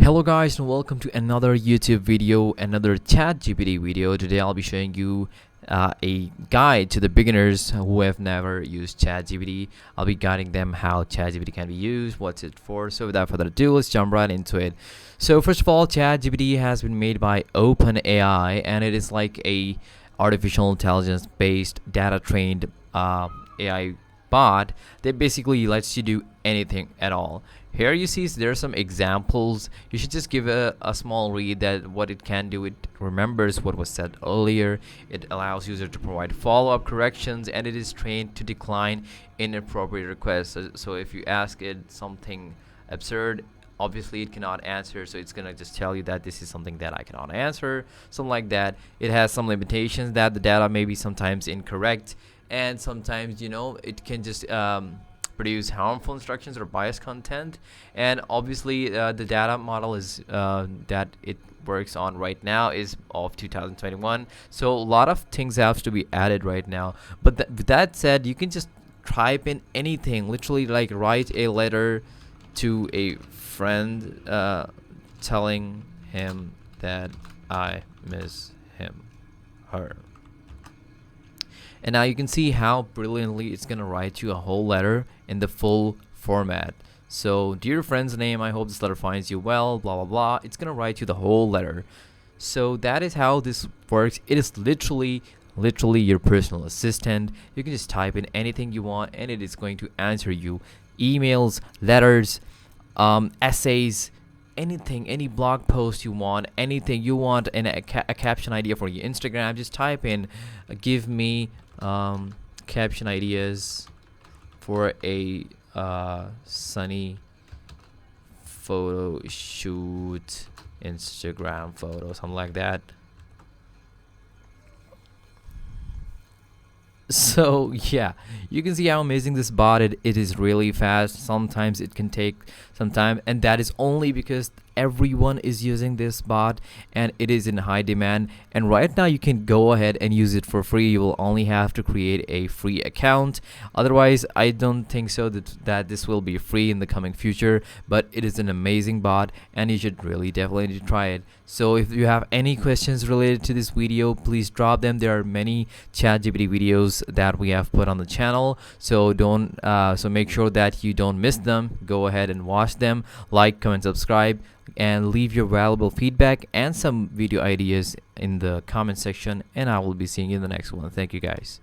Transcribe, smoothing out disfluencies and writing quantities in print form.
Hello guys and welcome to another YouTube video, another Chat GPT video. Today I'll be showing you a guide to the beginners who have never used Chat GPT. I'll be guiding them how Chat GPT can be used, what's it for. So without further ado, let's jump right into it. So first of all, Chat GPT has been made by OpenAI, and it is like a artificial intelligence based data trained AI bot that basically lets you do anything at all. Here you see there are some examples. You should just give a small read that what it can do. It remembers what was said earlier. It allows user to provide follow-up corrections, and it is trained to decline inappropriate requests. So if you ask it something absurd, obviously it cannot answer, so it's gonna just tell you that this is something that I cannot answer, something like that. It has some limitations that the data may be sometimes incorrect, and sometimes it can just produce harmful instructions or biased content. And obviously the data model is that it works on right now is of 2021, so a lot of things have to be added right now. But with that said, you can just type in anything, literally like write a letter to a friend telling him that I miss him, her. And now you can see how brilliantly it's gonna write you a whole letter in the full format. So, dear friend's name, I hope this letter finds you well, blah blah blah. It's gonna write you the whole letter. So that is how this works. It is literally your personal assistant. You can just type in anything you want and it is going to answer you. Emails, letters, essays, anything, any blog post you want, anything you want, and a caption idea for your Instagram. Just type in give me caption ideas for a sunny photo shoot, Instagram photo, something like that. So yeah, you can see how amazing this bot it is. Really fast. Sometimes it can take some time, and that is only because everyone is using this bot and it is in high demand. And right now you can go ahead and use it for free. You will only have to create a free account. Otherwise, I don't think so that this will be free in the coming future, but it is an amazing bot and you should really definitely try it. So if you have any questions related to this video, please drop them. There are many ChatGPT videos that we have put on the channel, so so make sure that you don't miss them. Go ahead and watch them, like, comment, subscribe, and leave your valuable feedback and some video ideas in the comment section, and I will be seeing you in the next one. Thank you guys.